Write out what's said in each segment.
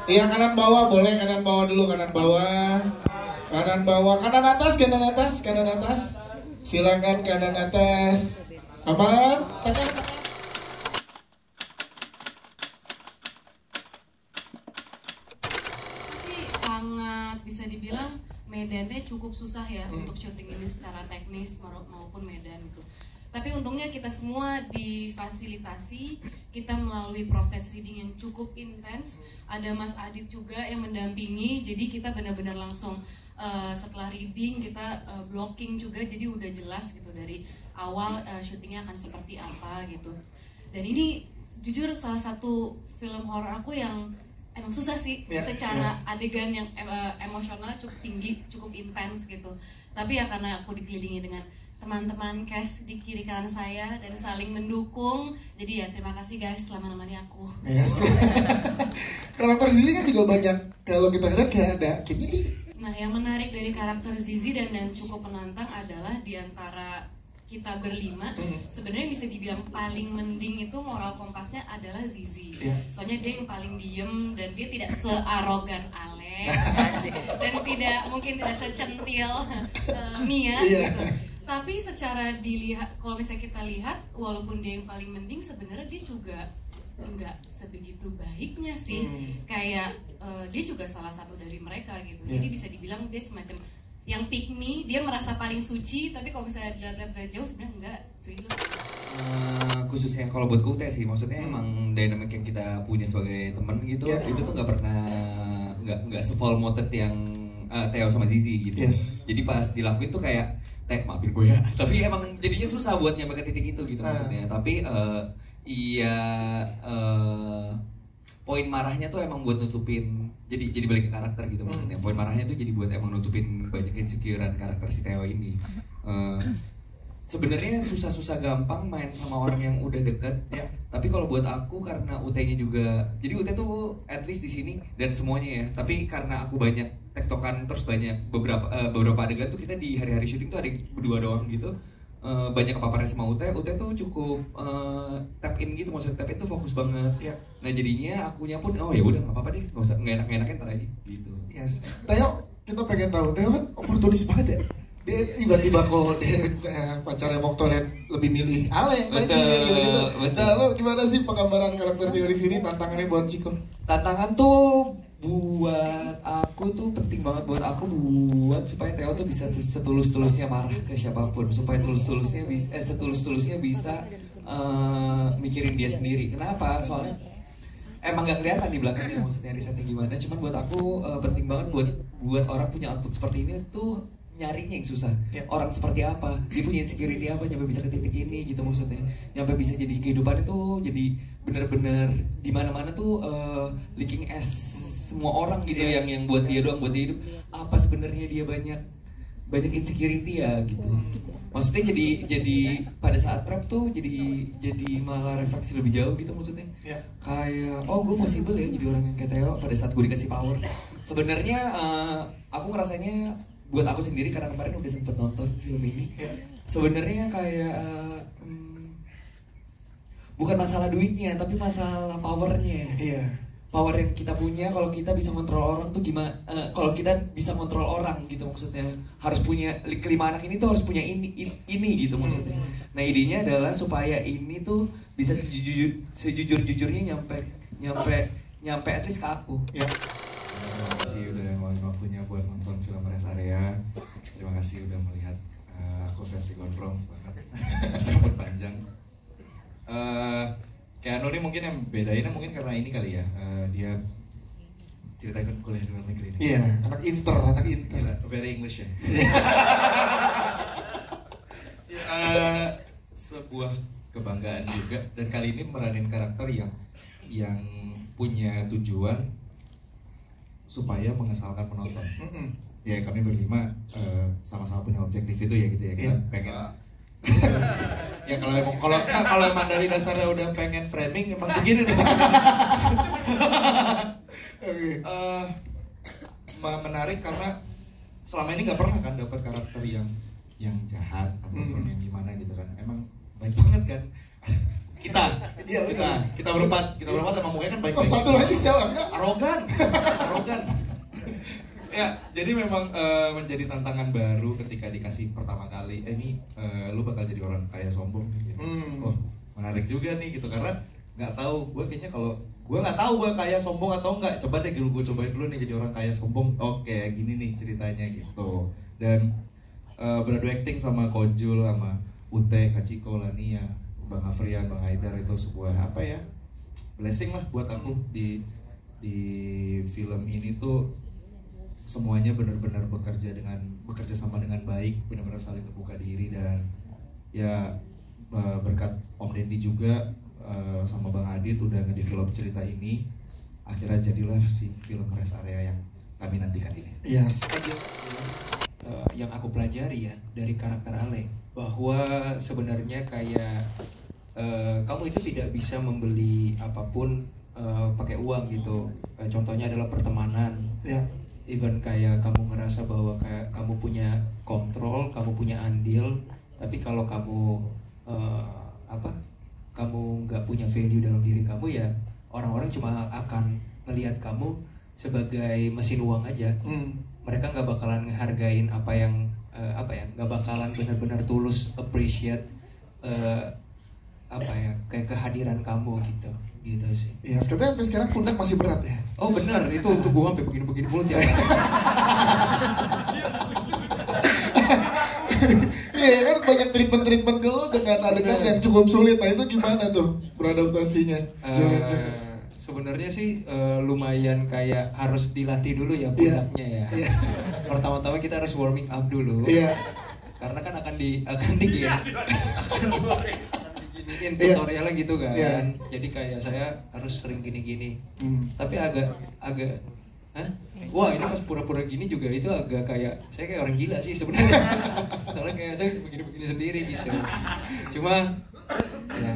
Iya, kanan bawah boleh, kanan bawah dulu, kanan bawah. Kanan bawah, kanan atas, kanan atas, kanan atas. Silakan kanan atas. Aman? Tekan. Sih sangat bisa dibilang medannya cukup susah ya untuk syuting ini secara teknis maupun medan gitu. Tapi untungnya kita semua difasilitasi, kita melalui proses reading yang cukup intens. Ada Mas Adit juga yang mendampingi, jadi kita benar-benar langsung setelah reading kita blocking juga, jadi udah jelas gitu dari awal syutingnya akan seperti apa gitu. Dan ini jujur salah satu film horor aku yang emang susah sih secara adegan yang emosional cukup tinggi, cukup intens gitu. Tapi ya karena aku dikelilingi dengan teman-teman cast di kiri kanan saya dan saling mendukung, jadi ya terima kasih guys telah menemani aku. Yes. Karakter Zizi kan juga banyak, kalau kita lihat kayak ada kayak gini. Nah, yang menarik dari karakter Zizi dan yang cukup menantang adalah di antara kita berlima, sebenarnya bisa dibilang paling mending itu moral kompasnya adalah Zizi. Soalnya dia yang paling diem dan dia tidak searogan Alex dan mungkin tidak secentil Mia gitu. Tapi secara dilihat, kalau misalnya kita lihat, walaupun dia yang paling mending, sebenarnya dia juga nggak sebegitu baiknya sih. Kayak dia juga salah satu dari mereka gitu. Jadi bisa dibilang dia semacam yang pick me, dia merasa paling suci, tapi kalau misalnya dilihat dari jauh sebenarnya enggak, cuy lu. Khususnya kalau buat Kute sih, maksudnya emang dynamic yang kita punya sebagai teman gitu, itu tuh nggak pernah nggak se-full moted yang Theo sama Zizi gitu. Jadi pas dilakuin tuh kayak maafin gue ya, tapi emang jadinya susah buat nyampe ke titik itu gitu maksudnya. Tapi poin marahnya tuh emang buat nutupin, jadi balik ke karakter gitu maksudnya. Poin marahnya tuh jadi buat emang nutupin banyak insecurean karakter si Theo ini. Sebenarnya susah-susah gampang main sama orang yang udah deket. Tapi kalau buat aku karena UT-nya juga, jadi UT tuh at least di sini dan semuanya ya. Tapi karena aku banyak tektokan terus banyak beberapa adegan tuh kita di hari-hari syuting tuh ada berdua doang gitu. Banyak kepaparan sama UT tuh cukup tap in gitu, maksudnya tap in tuh fokus banget. Nah jadinya akunya pun ya udah nggak apa-apa deh, nggak usah nggak enak ntar aja gitu. Theo, kita pengen tahu, Theo kan oportunis banget ya. Dia tiba-tiba kok pacarnya Moktonet lebih milih Ale gitu. Nah lo gimana sih penggambaran karakter Theo di sini, tantangannya buat Ciko? Tantangan tuh buat aku tuh penting banget buat aku buat supaya Theo tuh bisa setulus-tulusnya marah ke siapapun, supaya setulus-tulusnya bisa mikirin dia sendiri. Kenapa? Soalnya emang gak kelihatan di belakangnya maksudnya risetnya gimana. Cuman buat aku penting banget buat orang punya output seperti ini tuh nyarinya yang susah. Orang seperti apa, dia punya insecurity apa nyampe bisa ke titik ini gitu maksudnya. Nyampe bisa jadi kehidupannya tuh jadi bener-bener di mana-mana tuh leaking as semua orang gitu yang buat dia doang, buat dia hidup. Apa sebenarnya dia banyak insecurity ya gitu. Maksudnya jadi pada saat prep tuh jadi malah refleksi lebih jauh gitu maksudnya. Kayak gue possible ya jadi orang yang kayak Theo pada saat gue dikasih power. Sebenarnya aku ngerasanya buat aku sendiri karena kemarin udah sempet nonton film ini. Sebenarnya kayak bukan masalah duitnya tapi masalah powernya. Power yang kita punya kalau kita bisa kontrol orang tuh gimana? Kalau kita bisa kontrol orang gitu maksudnya, harus punya kelima anak ini tuh harus punya ini gitu maksudnya. Nah idenya adalah supaya ini tuh bisa sejujur-jujurnya nyampe at least ke aku. Terima kasih udah ngeluangin waktunya buat nonton film Rest Area. Terima kasih udah melihat aku versi gondrong banget, sambut panjang. Kayak Anu nih mungkin yang bedainnya mungkin karena ini kali ya, dia ceritakan kuliah di luar negeri. Anak inter. Gila, very English ya. Sebuah kebanggaan juga, dan kali ini meranin karakter yang punya tujuan supaya mengesalkan penonton. Ya kami berlima sama-sama punya objektif itu ya gitu ya, kita pengen ya kalau emang dari dasarnya udah pengen framing emang begini deh. Menarik karena selama ini nggak pernah kan dapat karakter yang jahat ataupun yang gimana gitu kan, emang baik banget kan. Iya, kita berempat emang mukanya kan baik. Oh, satu lagi siapa? Enggak. Arogan. Ya, jadi memang menjadi tantangan baru ketika dikasih pertama kali. Ini lu bakal jadi orang kaya sombong gitu. Oh, menarik juga nih gitu karena nggak tahu gue kayaknya kalau gue nggak tahu gue kaya sombong atau enggak. Coba deh gue cobain dulu nih jadi orang kaya sombong. Oke, gini nih ceritanya gitu. Dan beradu acting sama Kojul sama Ute, Kaciko, Lania, Bang Afrian, Bang Haidar itu sebuah apa ya? Blessing lah buat aku di film ini tuh semuanya benar-benar bekerja sama dengan baik, benar-benar saling terbuka diri dan ya berkat Om Dendi juga sama Bang Adit udah ngedevelop cerita ini, akhirnya jadilah si film Rest Area yang kami nantikan ini. Yes. Yang aku pelajari ya dari karakter Ale bahwa sebenarnya kayak kamu itu tidak bisa membeli apapun pakai uang gitu. Contohnya adalah pertemanan. Ya. Even kayak kamu ngerasa bahwa kayak kamu punya kontrol, kamu punya andil, tapi kalau kamu kamu nggak punya value dalam diri kamu ya orang-orang cuma akan ngelihat kamu sebagai mesin uang aja. Mereka nggak bakalan ngehargain apa yang nggak bakalan benar-benar tulus appreciate kayak kehadiran kamu gitu sih. Iya, katanya sampai sekarang pundak masih berat ya. Oh benar, itu untuk gua sampai begini-begini mulut ya. Iya kan banyak treatment ke lo dengan adegan yang cukup sulit. Nah itu gimana tuh beradaptasinya? Sebenarnya sih lumayan kayak harus dilatih dulu ya pundaknya ya. Pertama-tama kita harus warming up dulu. Iya. Karena kan akan diginiin tutorialnya gitu kan. Jadi kayak saya harus sering gini-gini. Tapi agak wah ini pas pura-pura gini juga itu agak kayak saya kayak orang gila sih sebenarnya. Soalnya kayak saya begini-begini sendiri gitu. Cuma ya.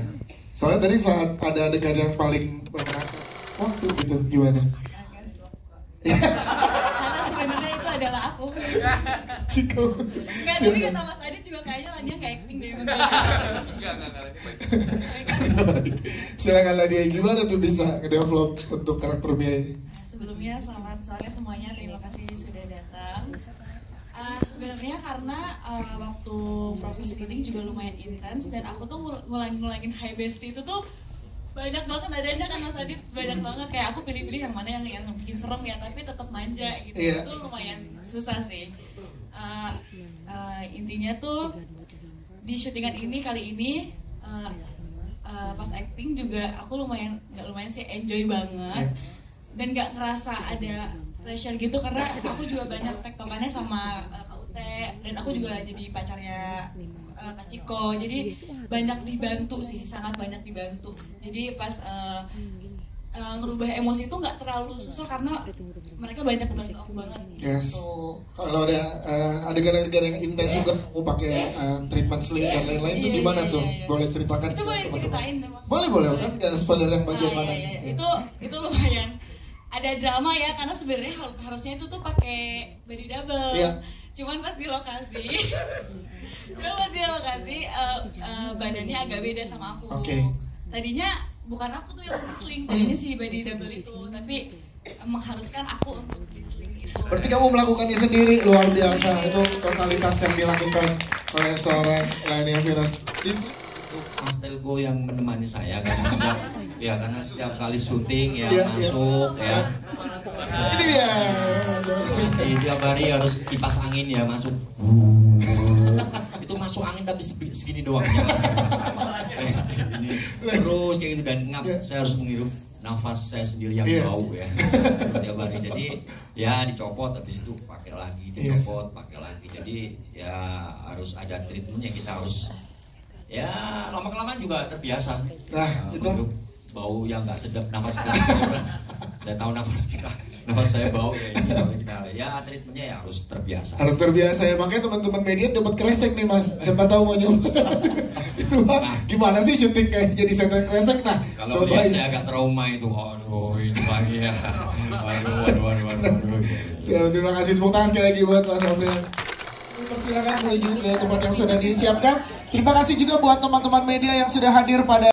Soalnya tadi saat ada adegan yang paling menyenangkan waktu gitu gimana? Karena sebenarnya itu adalah aku. Ciko. Enggak, tapi kata Mas Adit juga kayaknya Lania kayak acting deh. Enggak. Silakan Lania, gimana tuh bisa ngedevelop untuk karakter Mia ini? Sebelumnya selamat sore semuanya, terima kasih sudah datang. Sebenarnya karena waktu proses editing juga lumayan intens dan aku tuh ngulangin high bestie itu tuh banyak banget adanya kan Mas Adit, banyak banget kayak aku pilih-pilih yang mana yang bikin serem ya tapi tetap manja gitu. Itu lumayan susah sih. Intinya tuh di syutingan ini kali ini pas acting juga aku nggak lumayan sih enjoy banget dan nggak ngerasa ada pressure gitu karena aku juga banyak tektokannya sama Kak Ute dan aku juga jadi pacarnya Kak Ciko, jadi banyak dibantu sih, sangat banyak dibantu. Jadi pas ngerubah emosi itu nggak terlalu susah karena mereka banyak bantu aku banget. Yes. Gitu. Kalau ada adegan-adegan yang intens juga mau pakai treatment sling dan lain-lain itu gimana tuh? Boleh ceritakan? Itu boleh diceritain memang. Boleh kan? Nggak spoiler yang bagian mana? Itu lumayan ada drama ya karena sebenarnya harusnya itu tuh pakai body double. Cuman pas di lokasi badannya agak beda sama aku. Tadinya bukan aku tuh yang sling, tadinya si body double itu, tapi mengharuskan aku untuk di sling itu. Berarti kamu melakukannya sendiri, luar biasa. Itu totalitas yang dilakukan oleh seorang Lania Viras. Mas Telgo yang menemani saya karena setiap kali syuting masuk ya. Ini dia. Tiap hari harus kipas angin ya masuk. Itu masuk angin tapi segini doang ya. Terus kayak gitu dan saya harus menghirup nafas saya sendiri yang bau ya tiap hari. Jadi ya dicopot habis itu pakai lagi, dicopot pakai lagi. Jadi ya harus ada treatmentnya, kita harus ya lama-kelamaan juga terbiasa. Nah, itu bau yang nggak sedap nafas kita. Saya tahu nafas saya bau kayak kita ya treatmentnya ya harus terbiasa. Harus terbiasa ya, makanya teman-teman media dapat kresek nih Mas. Siapa tahu mau nyoba. Gimana sih syuting kayak jadi setan kresek? Nah, kalau lihat saya agak trauma itu. Aduh, ini lagi ya. Aduh. Terima kasih, tepuk tangan sekali lagi buat Mas Afrian. Persilakan menuju ke tempat yang sudah disiapkan. Terima kasih juga buat teman-teman media yang sudah hadir pada